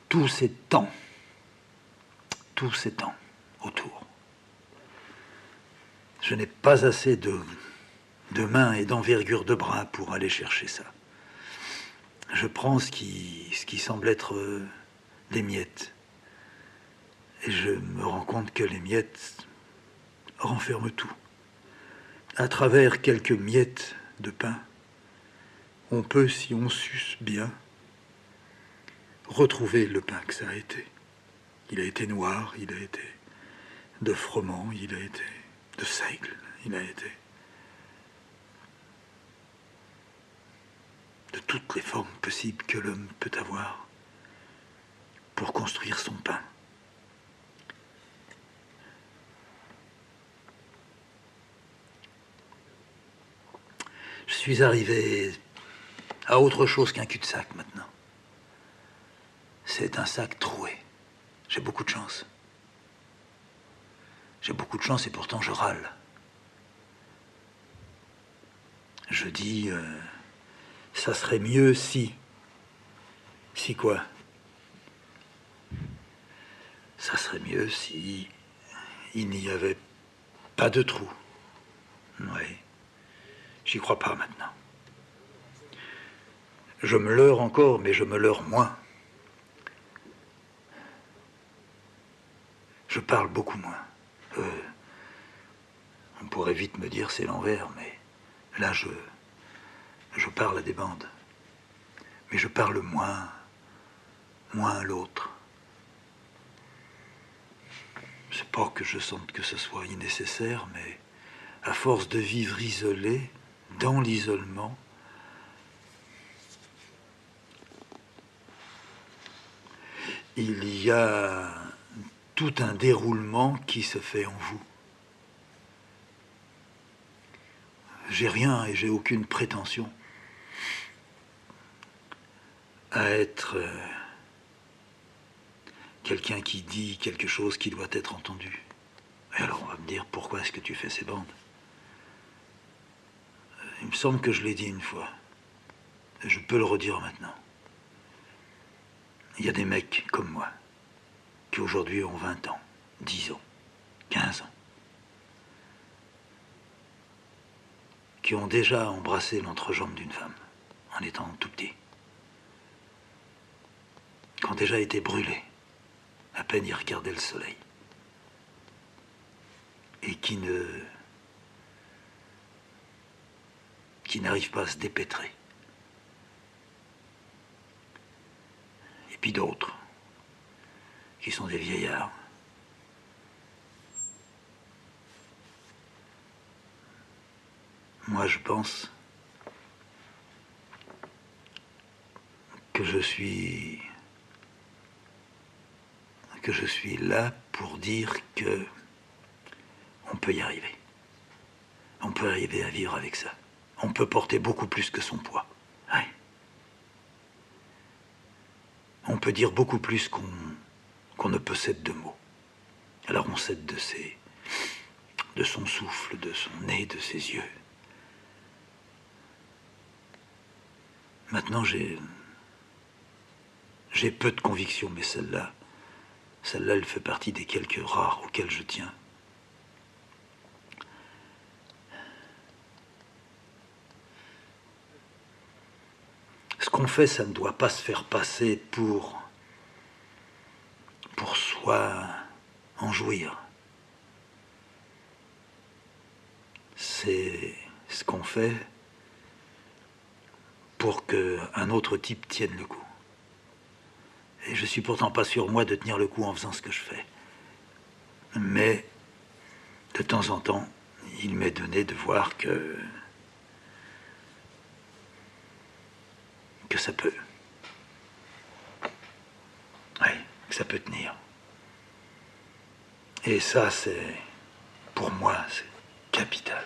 tous ces temps autour. Je n'ai pas assez de mains et d'envergure de bras pour aller chercher ça. Je prends ce qui semble être des miettes. Et je me rends compte que les miettes renferment tout. À travers quelques miettes de pain, on peut, si on suce bien, retrouver le pain que ça a été. Il a été noir, il a été de froment, il a été de seigle, il a été de toutes les formes possibles que l'homme peut avoir pour construire son pain. Je suis arrivé à autre chose qu'un cul-de-sac maintenant. C'est un sac troué. J'ai beaucoup de chance. J'ai beaucoup de chance et pourtant je râle. Je dis, ça serait mieux si... Si quoi? Ça serait mieux si il n'y avait pas de trou. Oui. J'y crois pas maintenant. Je me leurre encore, mais je me leurre moins. Je parle beaucoup moins. On pourrait vite me dire c'est l'envers, mais là je parle à des bandes. Mais je parle moins à l'autre. C'est pas que je sente que ce soit innécessaire, mais à force de vivre isolé, dans l'isolement, il y a tout un déroulement qui se fait en vous. J'ai rien et j'ai aucune prétention à être quelqu'un qui dit quelque chose qui doit être entendu. Et alors on va me dire, pourquoi est-ce que tu fais ces bandes? Il me semble que je l'ai dit une fois. Et je peux le redire maintenant. Il y a des mecs comme moi, qui aujourd'hui ont 20 ans, 10 ans, 15 ans, qui ont déjà embrassé l'entrejambe d'une femme, en étant tout petit, qui ont déjà été brûlés, à peine y regardaient le soleil, et qui n'arrivent pas à se dépêtrer. Et puis d'autres, qui sont des vieillards, moi je pense que je suis là pour dire que on peut y arriver. On peut arriver à vivre avec ça. On peut porter beaucoup plus que son poids. Ouais. On peut dire beaucoup plus qu'on ne possède de mots. Alors on cède de son souffle, de son nez, de ses yeux. Maintenant j'ai peu de convictions, mais celle-là, elle fait partie des quelques rares auxquelles je tiens. Ce qu'on fait, ça ne doit pas se faire passer pour soi en jouir. C'est ce qu'on fait pour qu'un autre type tienne le coup. Et je suis pourtant pas sûr, moi, de tenir le coup en faisant ce que je fais. Mais, de temps en temps, il m'est donné de voir que ça peut. Oui, que ça peut tenir. Et ça, c'est, pour moi, c'est capital.